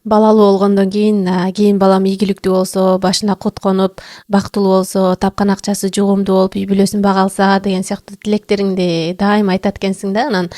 Балалуу болгондон кийин балам ийгиликтүү болсо, башына кут конуп, бактылуу болсо, тапкан акчасы жугумдуу болуп, үй бүлөсүн бага алса деген сыяктуу тилектериңди дайыма айтат экенсиң да. Анан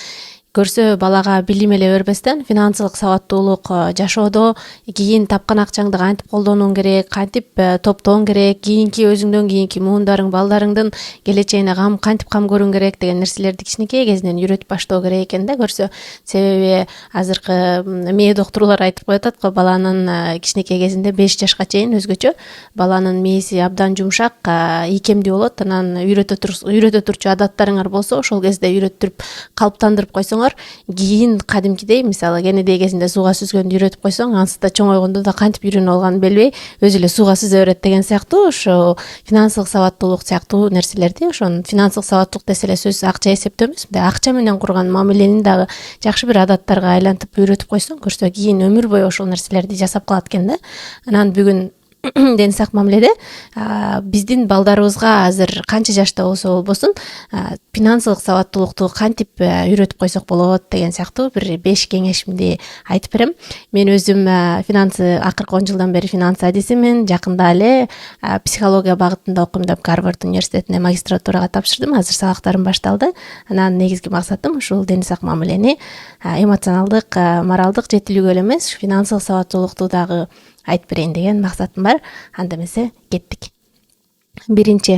көрсө балага билим эле бербестен финансылык сабаттуулук жашоодо кийин тапкан акчаңды кантип колдонууң керек, кантип топтооң керек, кийинки өзүңдөн кийинки муундарың, балдарыңдын келечегине кантип кам көрүүң керек деген нерселерди кичинекей кезинен үйрөтүп баштоо керек экен да көрсө. Себеби азыркы мээ доктурлар айтып коюп атат го, баланын кичинекей кезинде 5 жашка чейин өзгөчө баланын мээси абдан жумшак, ийкемдүү болот. Анан үйрөтө турчу адаттарыңар болсо ошол кезде үйрөттүрүп калыптандырып койсоңор, кийин кадимкидей, мисалы кенедей кезинде сууга сүзгөндү үйрөтүп койсоң, анысы да чоңойгондо да кантип үйрөнүп алганын билбей өзү эле сууга сүзө берет деген сыяктуу. Ошо финансылык сабаттуулук сыяктуу нерселерди, ошон финансылык сабаттуулук десе эле сөзсүз акча эсептөө эмес, мындай акча менен курган мамилени дагы жакшы бир адаттарга айлантып үйрөтүп койсоң, көрсө кийин өмүр бою ошол нерселерди жасап калат экен да. Анан бүгүн ден сак мамиледе биздин балдарыбызга азыр канча жашта болсо болбосун финансылык сабаттуулукту кантип үйрөтүп койсок болот деген сыяктуу бир 5 кеңешимди айтып берем. Мен өзүм акыркы 10 жылдан бери финанс адисимин. Жакында эле психология багытында окуйм деп Гарвард университетине магистратурага тапшырдым. Азыр сабактарым башталды. Анан негизги максатым ушул ден сак мамилени эмоционалдык, моралдык жетилүүгө эле эмес, финансылык сабаттуулукту дагы айтып берейин деген максатым бар. Анда эмесе кеттик. Биринчи,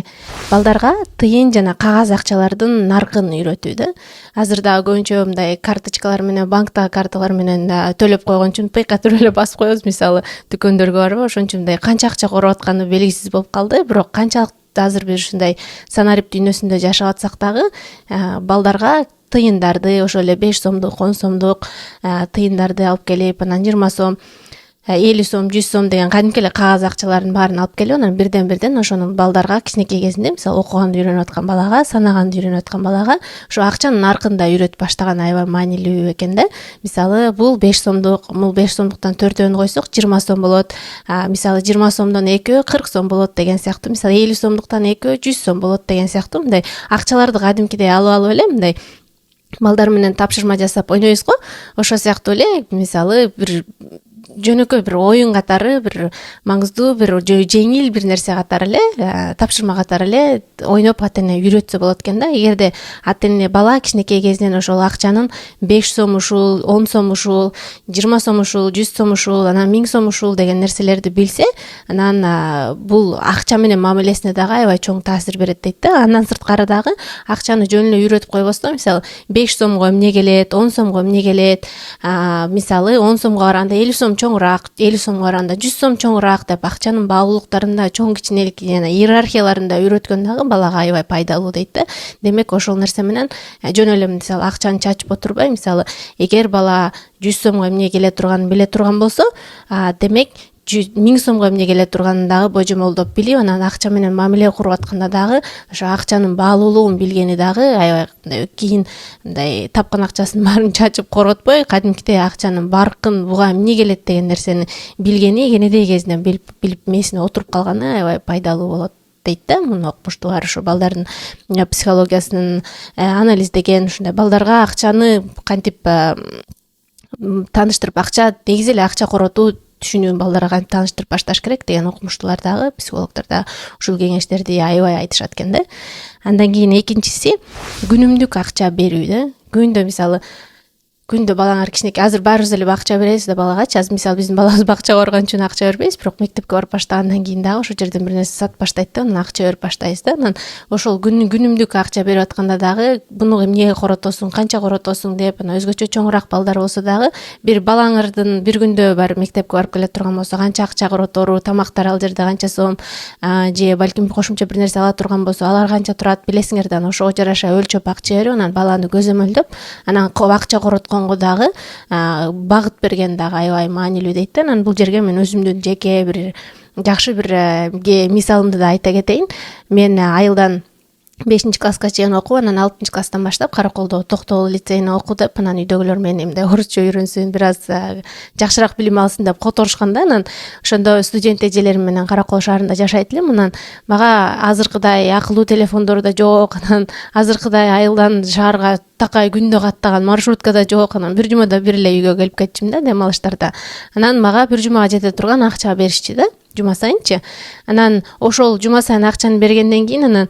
балдарга тыйын жана кагаз акчалардын наркын үйрөтүү да. Азыр дагы көбүнчө мындай карточкалар менен, банктагы карталар менен төлөп койгон үчүн пыйкатырып эле басып коебуз. Мисалы дүкөндөргө барып, ошон үчүн мындай канча акча короп атканы белгисиз болуп калды. Бирок канчалык азыр биз ушундай санарип дүйнөсүндө жашап атсак дагы, балдарга тыйындарды, ошол эле 5 сомдук, 10 сомдук тыйындарды алып келип, анан 20 сом, 50 сом, 100 сом деген кадимки эле кагаз акчалардын баарын алып келип, анан бирден ошону балдарга кичинекей кезинде, мисалы окуганды үйрөнүп аткан балага, санаганды үйрөнүп аткан балага ошо акчанын наркын да үйрөтүп баштаган аябай маанилүү экен да. Мисалы бул 5 сомдук, бул 5 сомдуктан 4-өн койсок 20 сом болот. Мисалы 20 сомдон 2 40 сом болот деген сыяктуу. Мисалы 50 сомдуктан 2 100 сом болот деген сыяктуу. Мындай акчаларды кадимкидей алып эле мындай балдар менен тапшырма жасап ойнойбуз го. Ошо сыяктуу эле мисалы бир жөнөкөй бир оюн катары, бир маңыздуу, бир жеңил бир нерсе катары эле, тапшырма катары эле ойноп ата-эне үйрөтсө болот экен да. Эгерде ата-эне бала кичинекей кезинен ошол акчанын 5 сом ушул, 10 сом ушул, 20 сом ушул, 100 сом ушул, анан 1000 сом ушул деген нерселерди билсе, анан бул акча менен мамилесине дагы аябай чоң таасир берет дейт да. Андан сырткары дагы акчаны жөн эле үйрөтүп койбостон, мисалы 5 сомго эмне келет, 10 сомго эмне келет, мисалы 10 сомго барганда 50 сом чоңураак, 50 сомго барганда 100 сом чоңураак деп акчанын баалуулуктарында, чоң кичинелик жана иерархияларында үйрөткөн дагы балага аябай пайдалуу дейт да. Демек ошол нерсе менен жөн эле мисалы акчаны чачып отурбай, мисалы эгер бала 100 сомго эмне келе турганын биле турган болсо, демек 1000 сомго эмне келе турганын дагы божомолдоп билип, анан акча менен мамиле куруп атканда дагы ошо акчанын баалуулугун билгени дагы аябай кийин мындай тапкан акчасынын баарын чачып коротпой, кадимкидей акчанын баркын, буга эмне келет деген нерсени билгени, кенедей кезинен билип мээсине отуруп калганы аябай пайдалуу болот дейт да. Муну окумуштуулар ошо балдардын психологиясын анализдеген, ушундай балдарга акчаны кантип тааныштырып, акча негизи эле акча коротуу түшүнүүн балдарга кантип тааныштырып башташ керек деген окумуштуулар дагы, психологдор дагы ушул кеңештерди аябай айтышат экен да. Андан кийин экинчиси күнүмдүк акча берүү да. Күндө мисалы балаңар кичинекей, азыр баарыбыз эле акча беребиз да балагачы. Азыр мисалы биздин балабыз бакчага барган үчүн акча бербейбиз, бирок мектепке барып баштагандан кийин дагы ошол жерден бир нерсе сатып баштайт да, анан акча берип баштайбыз да. Анан ошол күнүмдүк акча берип атканда дагы буну эмнеге коротосуң, канча коротосуң деп, анан өзгөчө чоңураак балдар болсо дагы бир балаңардын бир күндө барып мектепке барып келе турган болсо канча акча коротору, тамактар ал жерде канча сом, же балким кошумча бир нерсе ала турган болсо алар канча турат билесиңер да, ошого жараша өлчөп акча берип, анан баланы көзөмөлдөп, анан акча коротконго дагы багыт берген дагы аябай маанилүү дейт да. Анан бул жерге мен өзүмдүн жеке бир жакшы бир мисалымды да айта кетейин. Мен айылдан 5 класска чейин окуп, анан 6 класстан баштап Караколдо Токтогул лицейине оку деп, анан үйдөгүлөр мени мындай орусча үйрөнсүн, бир аз жакшыраак билим алсын деп которушкан да. Анан ошондо студент эжелерим менен Каракол шаарында жашайт элем. Анан мага азыркыдай акылуу телефондор да жок, анан азыркыдай айылдан шаарга такай күндө каттаган маршрутка да жок. Анан бир жумада бир эле үйгө келип кетчүмүн да, дем алыштарда. Анан мага бир жумага жете турган акча беришчи да, жума сайынчы. Анан ошол жума сайын акчаны бергенден кийин анан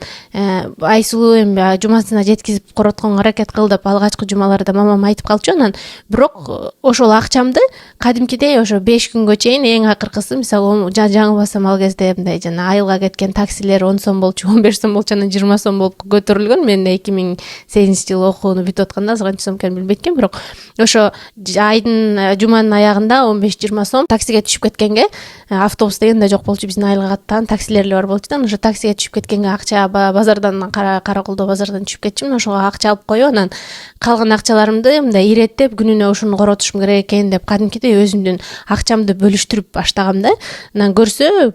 Айсулуу эми жумасына жеткизип коротконго аракет кыл деп алгачкы жумаларда мамам айтып калчу. Анан бирок ошол акчамды кадимкидей ошо 5 күнгө чейин, эң акыркысы мисалы жаңылбасам ал кезде мындай жана айылга кеткен таксилер 10 сом болчу, 15 сом болчу, анан 20 сом болуп көтөрүлгөн. Мен 2008-жылы окууну бүтүп атканда канча сом экенин билбейт экенмин, бирок ошо айдын жуманын аягында 15-20 сом таксиге түшүп кеткенге, автобус деген да жок болчу, биздин айылга каттаган таксилер эле бар болчу да. Ошо таксиге түшүп кеткенге акча базардан, Караколдо базардан түшүп кетчүмүн, ошого акча алып коюп, анан калган акчаларымды мындай иреттеп күнүнө ушуну коротушум керек экен деп кадимкидей өзүмдүн акчамды бөлүштүрүп баштагам да. Анан көрсө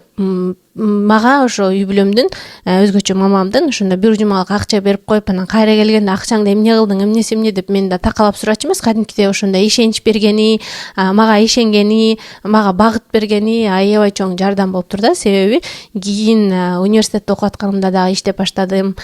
мага ошо үй бүлөмдүн өзгөчө мамамдын ошондо бир жумалык акча берип коюп, анан кайра келгенде акчаңды эмне кылдың, эмнеси эмне деп мени да такалап сурачу эмес, кадимкидей ошондой ишенич бергени, мага ишенгени, мага багыт бергени аябай чоң жардам болуптур да. Себеби кийин университетте окуп атканымда дагы иштеп баштадым,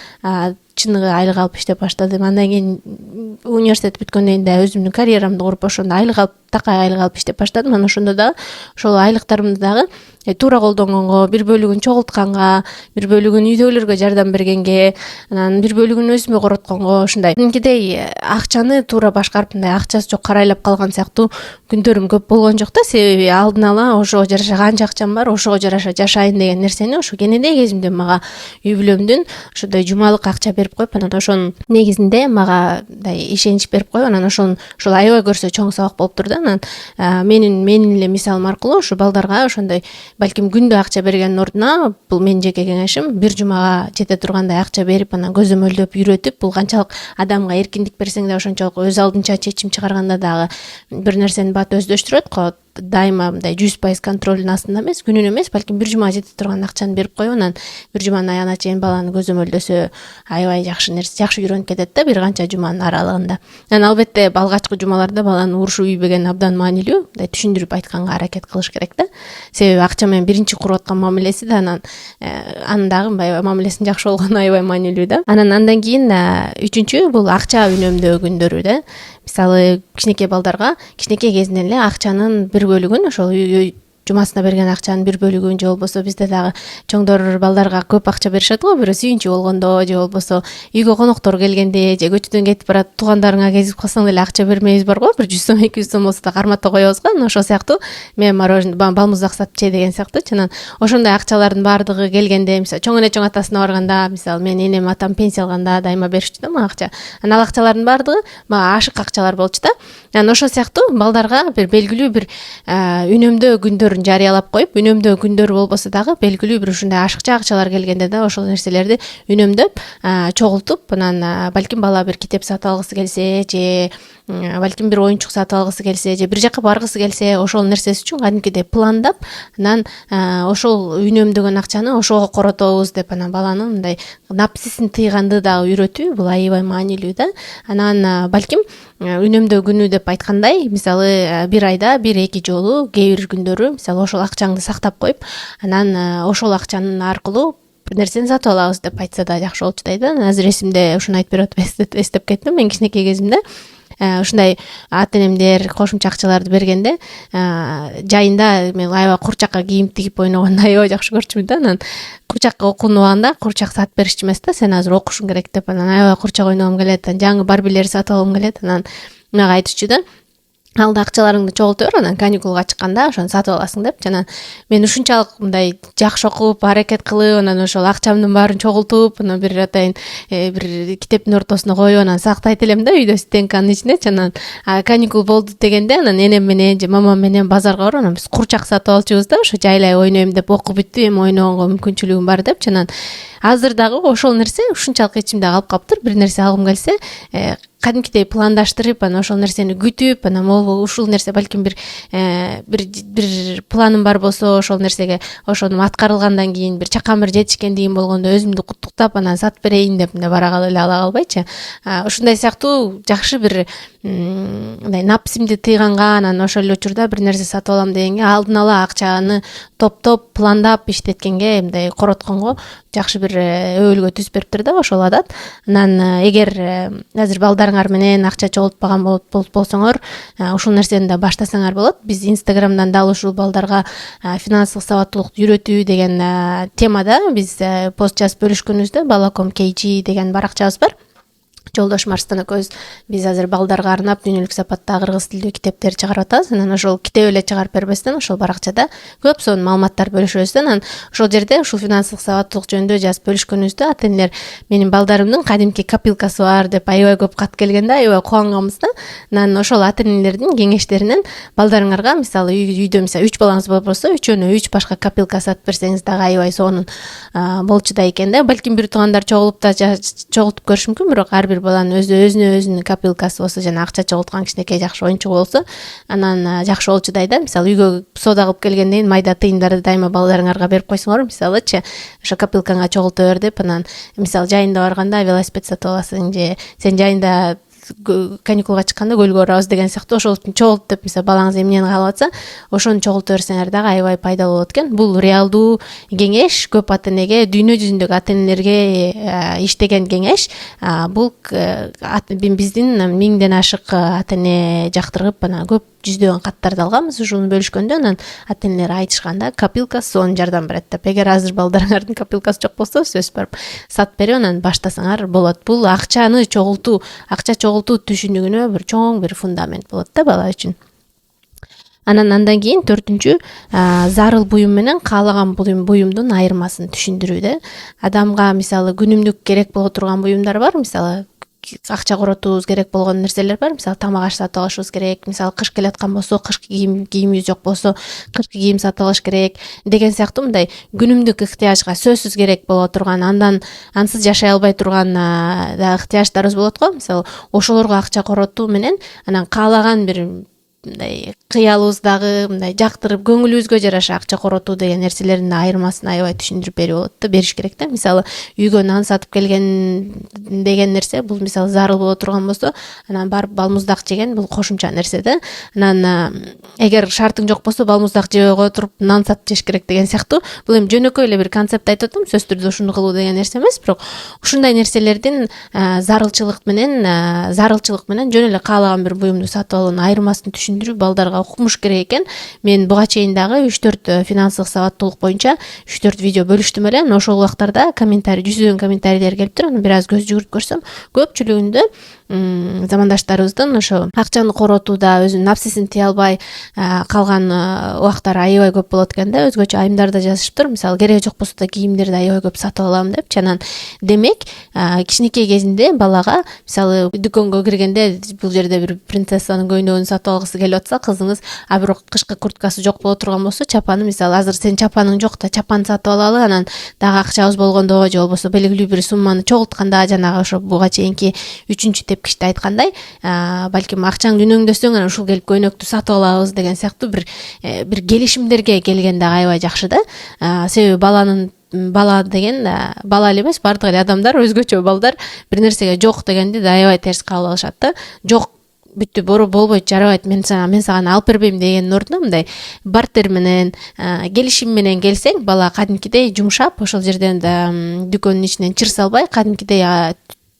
чыныгы айлык алып иштеп баштадым. Андан кийин университет бүткөндөн кийин да өзүмдүн карьерамды куруп ошондо айлык алып, такай айлык алып иштеп баштадым. Анан ошондо дагы ошол айлыктарымды дагы туура колдонгонго, бир бөлүгүн чогултканга, бир бөлүгүн үйдөгүлөргө жардам бергенге, анан бир бөлүгүн өзүмө коротконго, ушундай кадимкидей акчаны туура башкарып, мындай акчасы жок карайлап калган сыяктуу күндөрүм көп болгон жок да. Себеби алдын ала ошого жараша канча акчам бар, ошого жараша жашайын деген нерсени ошо кененей кезимден мага үй бүлөмдүн ошондой жумалык акча берип коюп, анан ошонун негизинде мага мындай ишенич берип коюп, анан ошол аябай көрсө чоң сабак болуптур да. Анан менин эле мисалым аркылуу ошо балдарга ошондой балким күндө акча бергендин ордуна, бул менин жеке кеңешим, бир жумага жете тургандай акча берип, анан көзөмөлдөп үйрөтүп, бул канчалык адамга эркиндик берсең да ошончолук өз алдынча чечим чыгарганда дагы бир нерсени бат өздөштүрөт го. Дайыма мындай 100% контролдун астында эмес, күнүнө эмес, балким бир жумага жете турган акчаны берип коюп, анан бир жуманын аягына чейин баланы көзөмөлдөсө аябай жакшы нерсе, жакшы үйрөнүп кетет да бир канча жуманын аралыгында. Анан албетте алгачкы жумаларда баланы урушуп үйбөгөн абдан маанилүү, мындай түшүндүрүп айтканга аракет кылыш керек да. Себеби акча менен биринчи куруп аткан мамилеси да, анан дагы мамилесинин жакшы болгону аябай маанилүү да. Андан кийин үчүнчү бул акча үнөмдөө күндөрү да. Мисалы кичинекей балдарга кичинекей кезинен эле акчанын бир бөлүгүн, ошол жумасына берген акчанын бир бөлүгүн, же болбосо бизде дагы чоңдор балдарга көп акча беришет го, бирөө сүйүнчү болгондо, же болбосо үйгө коноктор келгенде, же көчөдөн кетип барат туугандарыңа кезип калсаң деле акча бермебиз бар го, бир 100 сом 200 сом болсо да кармата коебуз го. Ошол сыяктуу мен мороженое, балмуздак сатып че деген сыяктуучу. Анан ошондой акчалардын баардыгы келгенде, мисалы чоң эне чоң атасына барганда, мисалы мен энем атам пенсия алганда дайыма беришчү да мага акча. Анан ал акчалардын баардыгы мага ашык акчалар болчу да. Анан ошол сыяктуу балдарга бир белгилүү бир үнөмдөө күндөрүн жарыялап коюп, үнөмдөө күндөрү болбосо дагы белгилүү бир ушундай ашыкча акчалар келгенде да ошол нерселерди үнөмдөп, чогултуп, анан балким бала бир китеп сатып алгысы келсе, же балким бир оюнчук сатып алгысы келсе, же бир жака баргысы келсе, ошол нерсеси үчүн кадимкидей пландап, анан ошол үнөмдөгөн акчаны ошого коротобуз деп, анан баланын мындай напсисин тыйганды дагы үйрөтүү, бул аябай маанилүү да. Анан балким үнөмдөө күнү деп айткандай, мисалы бир айда 1-2 жолу, кээ бир күндөрү мисалы ошол акчаңды сактап коюп, анан ошол акчанын аркылуу бир нерсени сатып алабыз деп айтса да жакшы болчу да. Азыр эсимде ушуну айтып берип атып эстеп кеттим. Мен кичинекей кезимде ушундай ата энемдер кошумча акчаларды бергенде жайында мен аябай курчакка кийим тигип ойногонду аябай жакшы көрчүмүн да. Анан курчакка окууну убагында курчак сатып беришчү эмес да, сен азыр окушуң керек деп. Анан аябай курчак ойногум келет, жаңы барбилерди сатып алгым келет. Анан мага айтышчу да, алда акчаларыңды чогулта бер, анан каникулга чыкканда ошону сатып аласың деп. Жана мен ушунчалык мындай жакшы окуп, аракет кылып, анан ошол акчамдын баарын чогултуп, анан бир атайын бир китептин ортосуна коюп, анан сактайт элем да үйдө стенканын ичинечи. Анан каникул болду дегенде, анан энем менен же мамам менен базарга барып, анан биз курчак сатып алчубуз да, ошо жайлай ойнойм деп, окуп бүттү, эми ойногонго мүмкүнчүлүгүм бар деп. Анан азыр дагы ошол нерсе ушунчалык ичимде калып калыптыр. Бир нерсе алгым келсе, кадимкидей пландаштырып, анан ошол нерсени күтүп, анан могу ушул нерсе балким бир планым бар болсо, ошол нерсеге ошону аткарылгандан кийин бир чакан бир жетишкендигим болгондо өзүмдү куттуктап анан сатып берейин деп бара эле ала калбайчы. Ушундай сыяктуу жакшы бир мындай напсимди тыйганга, анан ошол эле учурда бир нерсе сатып алам дегенге алдын ала акчаны топтоп пландап иштеткенге мындай коротконго жакшы бир өбөлгө түзүп бериптир да ошол адат. Анан эгер азыр балдарыңар менен акча чогултпаган болсоңор, ушул нерсени да баштасаңар болот. Биз Инстаграмдан дал ушул балдарга финансылык сабаттуулукту үйрөтүү деген темада биз пост жазып бөлүшкөнүбүздө Балаком KG деген баракчабыз бар. Жолдошум Арстан экөөбүз биз азыр балдарга арнап дүйнөлүк сапатта кыргыз тилдүү китептер чыгарып атабыз. Анан ошол китеп эле чыгарып бербестен ошол баракчада көп сонун маалыматтар бөлүшөбүз. Анан ошол жерде ушул финансылык сабаттуулук жөнүндө жазып бөлүшкөнүбүздө ата-энелер менин балдарымдын кадимки копилкасы бар деп аябай көп кат келгенде аябай кубанганбыз да. Анан ошол ата-энелердин кеңештеринен балдарыңарга мисалы үйдө мисалы 3 балаңыз болсо, үчөөнө 3 башка копилка сатып берсеңиз дагы аябай сонун болчу да экен да. Балким бир туугандар чогултуп көрүшү мүмкүн, бирок ар бир баланын өзүнүн копилкасы болсо, жана акча чогулткан кичинекей жакшы оюнчугу болсо, анан жакшы болчудай да. Мисалы үйгө соода кылып келгенден кийин майда тыйындарды дайыма балдарыңарга берип койсоңор, мисалычы ошо копилкаңа чогулта бер деп, анан мисалы жайында барганда велосипед сатып аласың, же сен жайында каникулга чыкканда көлгө барабыз деген сыяктуу ошол чогулт деп, мисалы балаңыз эмнени каалап атса, ошону чогулта берсеңер дагы аябай пайдалуу болот экен. Бул реалдуу кеңеш, көп ата-энеге, дүйнө жүзүндөгү ата-энелерге иштеген кеңеш. Бул биздин 1000ден ашык ата-эне жактырып, анан көп жүздөгөн каттарды алганбыз ушуну бөлүшкөндө. Анан ата-энелер айтышканда копилка сонун жардам берет деп. Эгер азыр балдарыңардын копилкасы жок болсо, сөзсүз барып сатып берип анан баштасаңар болот. Бул акча чогултуу түшүнүгүнө бир чоң бир фундамент болот да бала үчүн. Андан кийин 4-үнчү зарыл буюм менен каалаган буюмдун айырмасын түшүндүрүүдө. Адамга мисалы күнүмдүк керек боло турган буюмдар бар, мисалы акча коротуубуз керек болгон нерселер бар. Мисалы тамак аш сатып алышыбыз керек, мисалы кыш келаткан болсо, кышкы кийимибиз жок болсо, кышкы кийим сатып алыш керек деген сыяктуу мындай күнүмдүк ыктыяжга сөзсүз керек боло турган, ансыз жашай албай турган ыктыяждарыбыз болот го. Мисалы ошолорго акча коротуу менен анан каалаган бир мындай кыялыбыздагы мындай жактырып көңүлүбүзгө жараша акча коротуу деген нерселердин айырмасын аябай түшүндүрүп бериш керек да. Мисалы үйгө нан сатып келген деген нерсе, бул мисалы зарыл боло турган болсо, анан барып балмуздак жеген, бул кошумча нерсе да. Анан эгер шартың жок болсо, балмуздак жебей кое туруп нан сатып жеш керек деген сыяктуу. Бул эми жөнөкөй эле бир концепт айтып атам, сөзсүз түрдө ушуну кылуу деген нерсе эмес, бирок ушундай нерселердин зарылчылык менен жөн эле каалаган бир буюмду сатып алуунун айырмасын түшүндүрүп балдарга укмуш керек экен. Мен буга чейин дагы 3-4 финансылык сабаттуулук боюнча 3-4 видео бөлүштүм эле. Ошол убактарда жүздөгөн комментарийлер келиптир. Аны бир аз көз жүгүртүп көрсөм, көпчүлүгүндө замандаштарыбыздын ошо акчаны коротууда өзүнүн напсисин тыя албай калган убактары аябай көп болот экен да. Өзгөчө айымдарда жазышыптыр. Мисалы кереги жок болсо да кийимдерди аябай көп сатып алам деп. Анан демек кичинекей кезинде балага мисалы дүкөнгө киргенде, бул жерде бир принцессанын көйнөгүн сатып алгысы келип атса, кызыңыз бирок кышкы курткасы жок боло турган болсо, чапаны мисалы азыр сен чапаның жок да, чапан сатып алалы, анан дагы акчабыз болгондо же болбосо белгилүү бир сумманы чогултканда, жанагы ошо буга чейинки 3-үнчү тепкичте айткандай, балким акчаң үнөңдөсөң анан ушул келип көйнөктү сатып алабыз деген сыяктуу бир келишимдерге келген дагы аябай жакшы да. Себеби бала деген бала эле эмес, баардык эле адамдар, өзгөчө балдар бир нерсеге жок дегенди да аябай терс кабыл алышат да. Жок, бүттү, болбойт, жарабайт, мен сага алып бербейм дегендин ордуна мындай бартер менен, келишим менен келсең, бала кадимкидей жумшап, ошол жерден да дүкөндүн ичинен чыр салбай, кадимкидей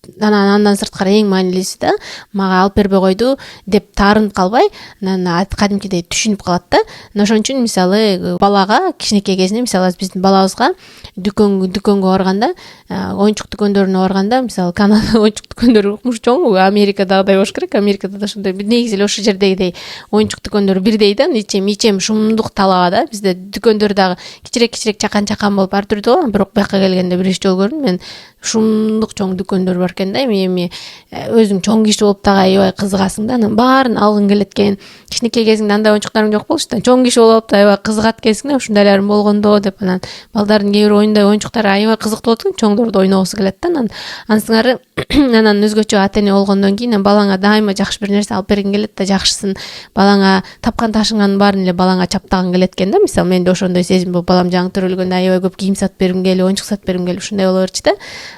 андан сырткары эң маанилүүсү да мага алып бербей койду деп таарынып калбай, анан кадимкидей түшүнүп калат да. Ошон үчүн мисалы балага кичинекей кезинде, мисалы биздин балабызга дүкөнгө барганда, оюнчук дүкөндөрүнө барганда, мисалы Канада оюнчук дүкөндөрү укмуш чоң, Америкадагыдай болуш керек. Америкада да ошондой негизи эле ошол жердегидей оюнчук дүкөндөр бирдей да, ичем шумдук талаба да. Бизде дүкөндөр дагы кичирек чакан болуп ар түрдүү го, бирок бияка келгенде биринчи жолу көрдүм мен, шумдук чоң дүкөндөр бар экен да. Эми өзүң чоң киши болуп дагы аябай кызыгасың да. Анан баарын алгың келет экен. Кичинекей кезиңде андай оюнчуктарың жок болчу да. Чоң киши болуп да аябай кызыгат экенсиң да. Ушундайларым болгондо деп анан балдардын кээ бир оюнчуктары аябай кызыктуу болот экен. Чоңдорду ойногусу келет да. Анан ансыңары анан өзгөчө ата эне болгондон кийин балаңа дайыма жакшы бир нерсе алып бергиң келет да. Жакшысын балаңа тапкан ташыңнын баарын эле балаңа чаптагың келет экен да. Мисалы менде ошондой сезим болуп, балам жаңы төрөлгөндө аябай көп кийим сатып бергим келип, оюнчук сатып бергим келип ушундай боло берчү да.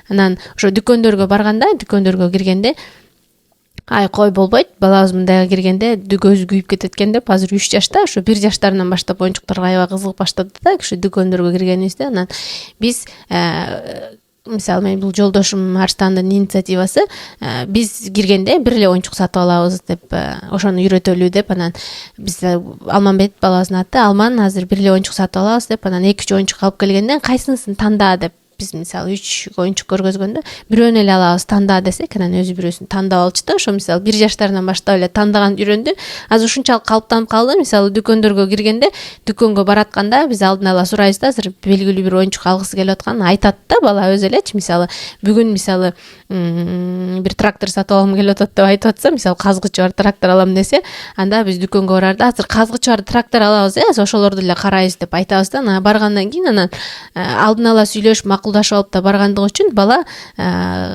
Анан ошо дүкөндөргө барганда, дүкөндөргө киргенде ай кой болбойт, балабыз мындайга киргенде көзү күйүп кетет экен деп, азыр 3 жашта, ошо 1 жаштарынан баштап оюнчуктарга аябай кызыгып баштады да, ошо дүкөндөргө киргенибизде. Анан биз мисалы мен бул жолдошум Арстандын инициативасы, биз киргенде бир эле оюнчук сатып алабыз деп, ошону үйрөтөлү деп, анан биз Алманбет балабыздын аты, Алман азыр бир эле оюнчук сатып алабыз деп, анан 2-3 оюнчук алып келгенден кайсынысын танда деп, биз мисалы 3 оюнчук көргөзгөндө бирөөнү эле алабыз танда десек, анан өзү бирөөсүн тандап алчу да. Ошо мисалы 1 жаштарынан баштап эле тандаган үйрөндү. Азыр ушунчалык калыптанып калды. Мисалы дүкөндөргө киргенде, дүкөнгө баратканда биз алдын ала сурайбыз да, азыр белгилүү бир оюнчук алгысы келип атканын айтат да бала өзү элечи. Мисалы бүгүн мисалы бир трактор сатып алгым келип атат деп айтып атса, мисалы казгычы бар трактор алам десе, анда биз дүкөнгө барарда азыр казгычы бар трактор алабыз, ошолорду эле карайбыз деп айтабыз да. Анан баргандан кийин анан алдын ала сүйлөшүп макулдашып алып да баргандыгы үчүн бала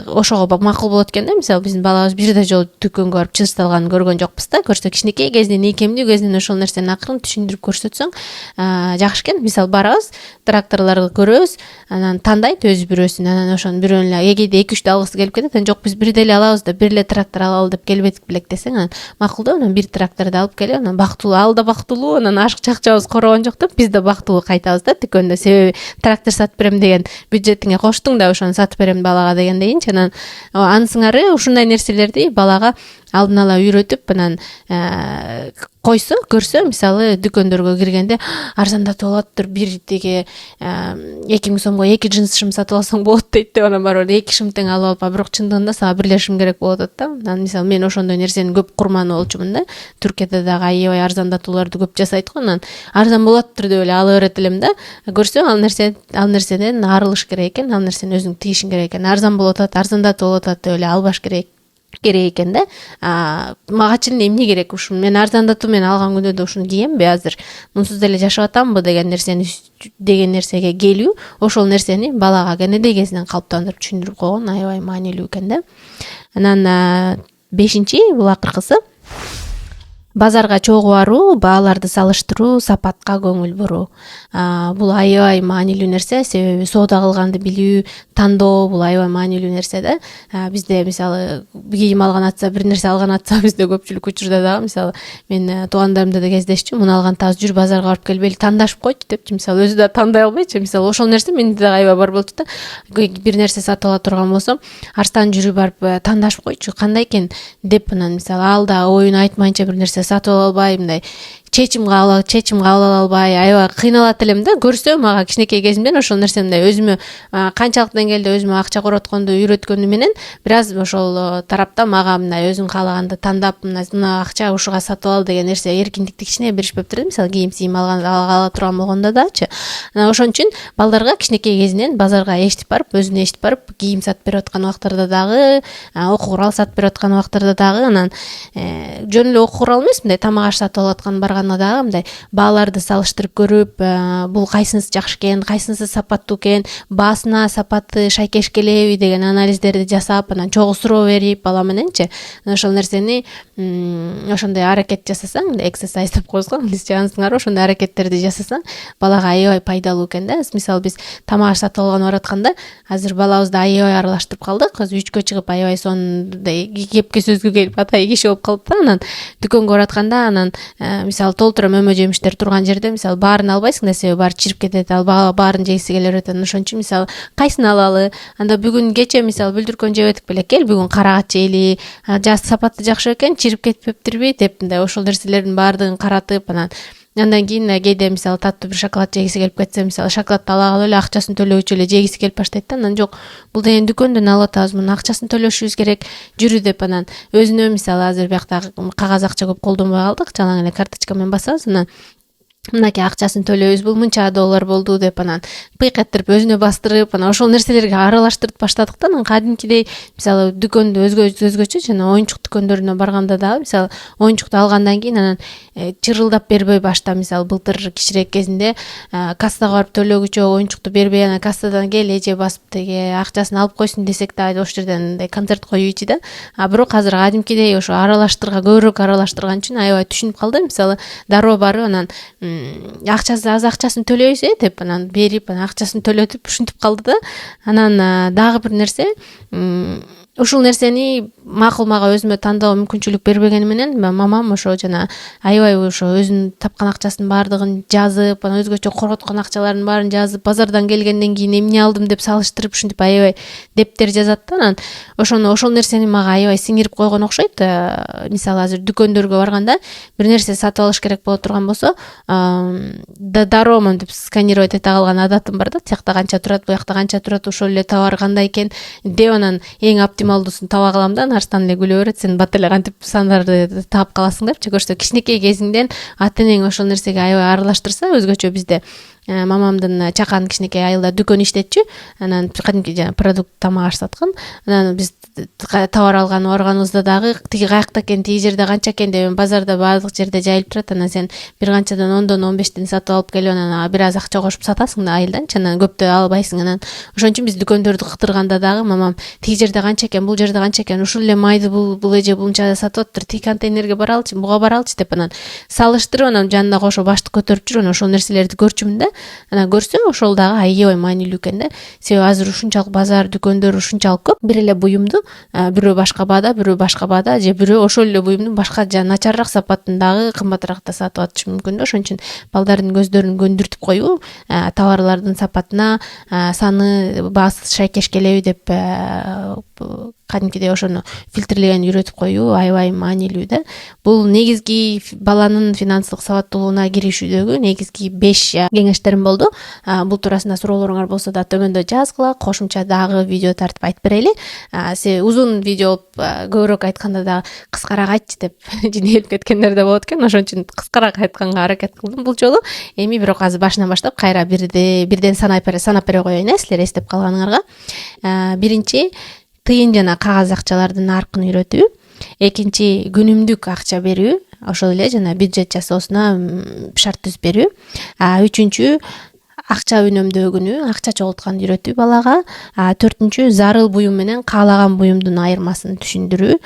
ошого макул болот экен да. Мисалы биздин балабыз бир да жолу дүкөнгө барып чысталганын көргөн жокпуз да. Көрсө кичинекей кезинен, ийкемдүү кезинен ошол нерсени акырын түшүндүрүп көрсөтсөң жакшы экен. Мисалы барабыз, тракторлорду көрөбүз, анан тандайт өзү бирөөсүн, анан ошонун бирөөнү эле кээде 2-3 алгысы келип кетет. Анан жок, биз бирди эле алабыз да, бир эле трактор алалы деп келбедик белек десең, анан макул деп, анан бир тракторду алып келип, анан бактылуу, ал да бактылуу, анан ашык чакчабыз корогон жок деп, биз да бактылуу кайтабыз да дүкөндө. Себеби трактор сатып берем деген бюджетиңе коштуң да, ошону сатып берем балага дегендейинчи. Анан ансыңары ушундай нерселерди балага алдын ала үйрөтүп, анан койсо, көрсө, мисалы дүкөндөргө киргенде арзандатып алаттыр, бир деге 2000 сомго 2 джинс шым сатып алсаң болот дейт деп, анан барып 2 шым тең алып алып, бирок чындыгында сага бир эле шым керек болот да. Анан мисалы мен ошондой нерсени көп курманы болчумун да. Түркияда дагы аябай арзандатууларды көп жасайт го, анан арзан болоттур деп эле ала берет элем да. Көрсөң ал нерседен арылыш керек экен, ал нерсени өзүң тийишиң керек экен. Арзан болуп атат, арзандатып болуп атат деп эле албаш керек экен да. Магачы эмне керек ушун мен арзандатып мен алган күндө да ушуну киемби, азыр мунсуз деле жашап атамбы деген нерсеге келүү, ошол нерсени балага кенедей кезинен калыптандырып түшүндүрүп койгон аябай маанилүү экен да. Анан 5-чи, бул акыркысы, базарга чогуу баруу, бааларды салыштыруу, сапатка көңүл буруу. Бул аябай маанилүү нерсе, себеби соода кылганды билүү, тандоо бул аябай маанилүү нерсе да. Бизде мисалы кийим алган атса, бир нерсе алган атса, бизде көпчүлүк учурда дагы мисалы мен туугандарымда да кездешчү, муну алган атабыз, жүр базарга барып келбейли, тандашып койчу депчи. Мисалы өзү да тандай албайчы. Мисалы ошол нерсе менде дагы аябай бар болчу да. Бир нерсе сатып ала турган болсом, Арстан жүрүп барып тандашып койчу, кандай экен деп, анан мисалы ал да оюн айтмайынча бир нерсе сатып ала албай, мындай чечим кабыл ала албай, аябай кыйналат элем да. Көрсө мага кичинекей кезимден ошол нерсе мындай өзүмө канчалык деңгээлде өзүмө акча коротконду үйрөткөнү менен бир аз ошол тарапта мага мындай өзүң каалаганды тандап, мына акча ушуга сатып ал деген нерсе эркиндикти кичине беришпептир да. Мисалы кийим ала турган болгондо дачы. Анан ошон үчүн балдарга кичинекей кезинен базарга эчтип барып, өзүнө эчтип барып, кийим сатып берип аткан убактарда дагы, окуу курал сатып берип аткан убактарда дагы, анан жөн эле окуу курал эмес, мындай тамак аш сатып алып аткан барганда дагы мындай бааларды салыштырып көрүп, бул кайсынысы жакшы экен, кайсынысы сапаттуу экен, баасына сапаты шайкеш келеби деген анализдерди жасап, анан чогуу суроо берип бала мененчи, ошол нерсени ошондой аракет жасасаң, эксерсайз деп коебуз го англисче, ансыңар ошондой аракеттерди жасасаң балага аябай пайдалуу экен да. Мисалы биз тамак аш сатып алганы баратканда, азыр балабызды аябай аралаштырып калдык, азыр 3кө чыгып аябай сонун кепке сөзгө келип атай киши болуп калып да. Анан дүкөнгө баратканда, анан мисалы толтура мөмө жемиштер турган жерде мисалы баарын албайсың да, себеби баары чирип кетет, ал баарын жегиси келе берет. Ошон үчүн мисалы кайсын алалы, анда бүгүн кече мисалы бүлдүркөн жеп этик беле, кел бүгүн карагат жейли, сапаты жакшы экен, чирип кетпептирби деп, мындай ошол нерселердин баардыгын каратып, андан кийин кээде мисалы таттуу бир шоколад жегиси келип кетсе, мисалы шоколадты ала калып эле акчасын төлөгүчү эле жегиси келип баштайт да. Анан жок, бул деген дүкөндөн алып атабыз, мунун акчасын төлөшүбүз керек, жүрү деп, анан өзүнө мисалы азыр биякта кагаз акча көп колдонбой калдык, жалаң эле карточка менен басабыз, анан мынакей акчасын төлөйбүз, бул мынча доллар болду деп анан пыйк этирип өзүнө бастырып, анан ошол нерселерге аралаштырып баштадык да. Анан кадимкидей мисалы дүкөндө өзгөчө жана оюнчук дүкөндөрүнө барганда дагы мисалы оюнчукту алгандан кийин анан чырылдап бербей башта мисалы былтыр кичирээк кезинде кассага барып төлөгүчө оюнчукту бербей анан кассадан кел эже басып теге акчасын алып койсун десек да ошол жерден мындай концерт коюучу да. Бирок азыр кадимкидей ошо көбүрөөк аралаштырган үчүн аябай түшүнүп калды. Мисалы дароо барып анан акчасы аз акчасын төлөйбүз деп анан берип анан акчасын төлөтүп ушинтип калды да. Анан дагы бир нерсе, ушул нерсени макул мага өзүмө тандоо мүмкүнчүлүк бербегени менен мамам ошо жана аябай ошо өзүнүн тапкан акчасынын баардыгын жазып, анан өзгөчө короткон акчалардын баарын жазып, базардан келгенден кийин эмне алдым деп салыштырып ушинтип аябай дептер жазат да. Анан ошол нерсени мага аябай сиңирип койгон окшойт. Мисалы азыр дүкөндөргө барганда бир нерсе сатып алыш керек боло турган болсо, дароо монтип сканировать эте калган адатым бар да. Тиякта канча турат, буякта канча турат, ошол эле товар кандай экен деп анан эң оптималдуусун таба калам да. Арстан эле күлө берет, сен бат эле кантип сандарды таап каласың депчи. Көрсө кичинекей кезиңден ата энең ошол нерсеге аябай аралаштырса, өзгөчө бизде мамамдын чакан кичинекей айылда дүкөн иштетчү. Анан кадимки продукт тамак аш саткан. Анан биз товар алган барганыбызда дагы тиги каякта экен, тиги жерде канча экен деп базарда баардык жерде жайылып турат. Анан сен бир канчадан 10дон 15тен сатып алып келип анан бир аз акча кошуп сатасың да айылданчы. Анан көптү албайсың. Анан ошон үчүн биз дүкөндөрдү кытырганда дагы мамам тиги жерде канча экен, бул жерде канча экен, ушул эле майды бул эже buncha сатып атыптыр, тиги контейнерге баралычы, буга баралычы деп анан салыштырып, анан жанына кошо башты көтөрүп жүрүп ошол нерселерди көрчүмүн да. Анан көрсөм ошол дагы аябай маанилүү экен да. Себеби азыр ушунчалык базар, дүкөндөр ушунчалык көп. Бир эле буюмду бирөө башка баада, бирөө башка баада, же бирөө ошол эле буюмдун башка начарраак сапатын дагы кымбатыраакта сатып атышы мүмкүн да. Ошон үчүн балдардын көздөрүн көндүртүп коюу, товарлардын сапатына, саны, баасы шайкеш келеби деп кадимкидей ошону фильтрлеген үйрөтүп коюу аябай маанилүү да. Бул негизги баланын финансылык сабаттуулугуна киришүүдөгү негизги 5 кеңештерим болду. Бул туурасында суроолоруңар болсо да төмөндө жазгыла, кошумча дагы видео тартып айтып берели. Узун видео көбүрөөк айтканда да кыскараак айтчы деп жинелип кеткендер да болот экен. Ошон үчүн кыскараак айтканга аракет кылдым бул жолу. Эми бирок азыр башынан баштап кайра бирден санап бере коеюн, силер эстеп калганыңарга. Биринчи, тыйын жана кагаз акчалардын наркын үйрөтүү. Экинчи, күнүмдүк акча берүү, ошол эле жана бюджет жасоосуна шарт түзүп берүү. Үчүнчү, акча үнөмдөгүнү, акча чогултканды үйрөтүү балага. Төртүнчү, зарыл буюм менен каалаган буюмдун айырмасын түшүндүрүү.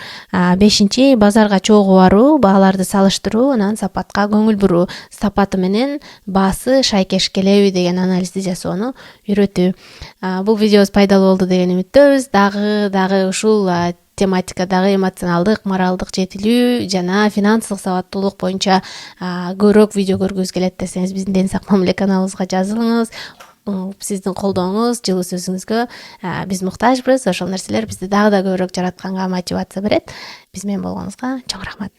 Бешинчи, базарга чогуу баруу, бааларды салыштыруу, анан сапатка көңүл буруу, сапаты менен баасы шайкеш келеби деген анализди жасоону үйрөтүү. Бул видеобуз пайдалуу болду деген үмүттөбүз. Дагы ушул тематикадагы эмоционалдык, моралдык жетилүү жана финансылык сабаттуулук боюнча көбүрөөк видео көргүңүз келет десеңиз, биздин Ден сак мамиле каналыбызга жазылыңыз. Сиздин колдооңуз, жылуу сөзүңүзгө биз муктажбыз. Ошол нерселер бизди дагы да көбүрөөк жаратканга мотивация берет. Биз менен болгонуңузга чоң рахмат.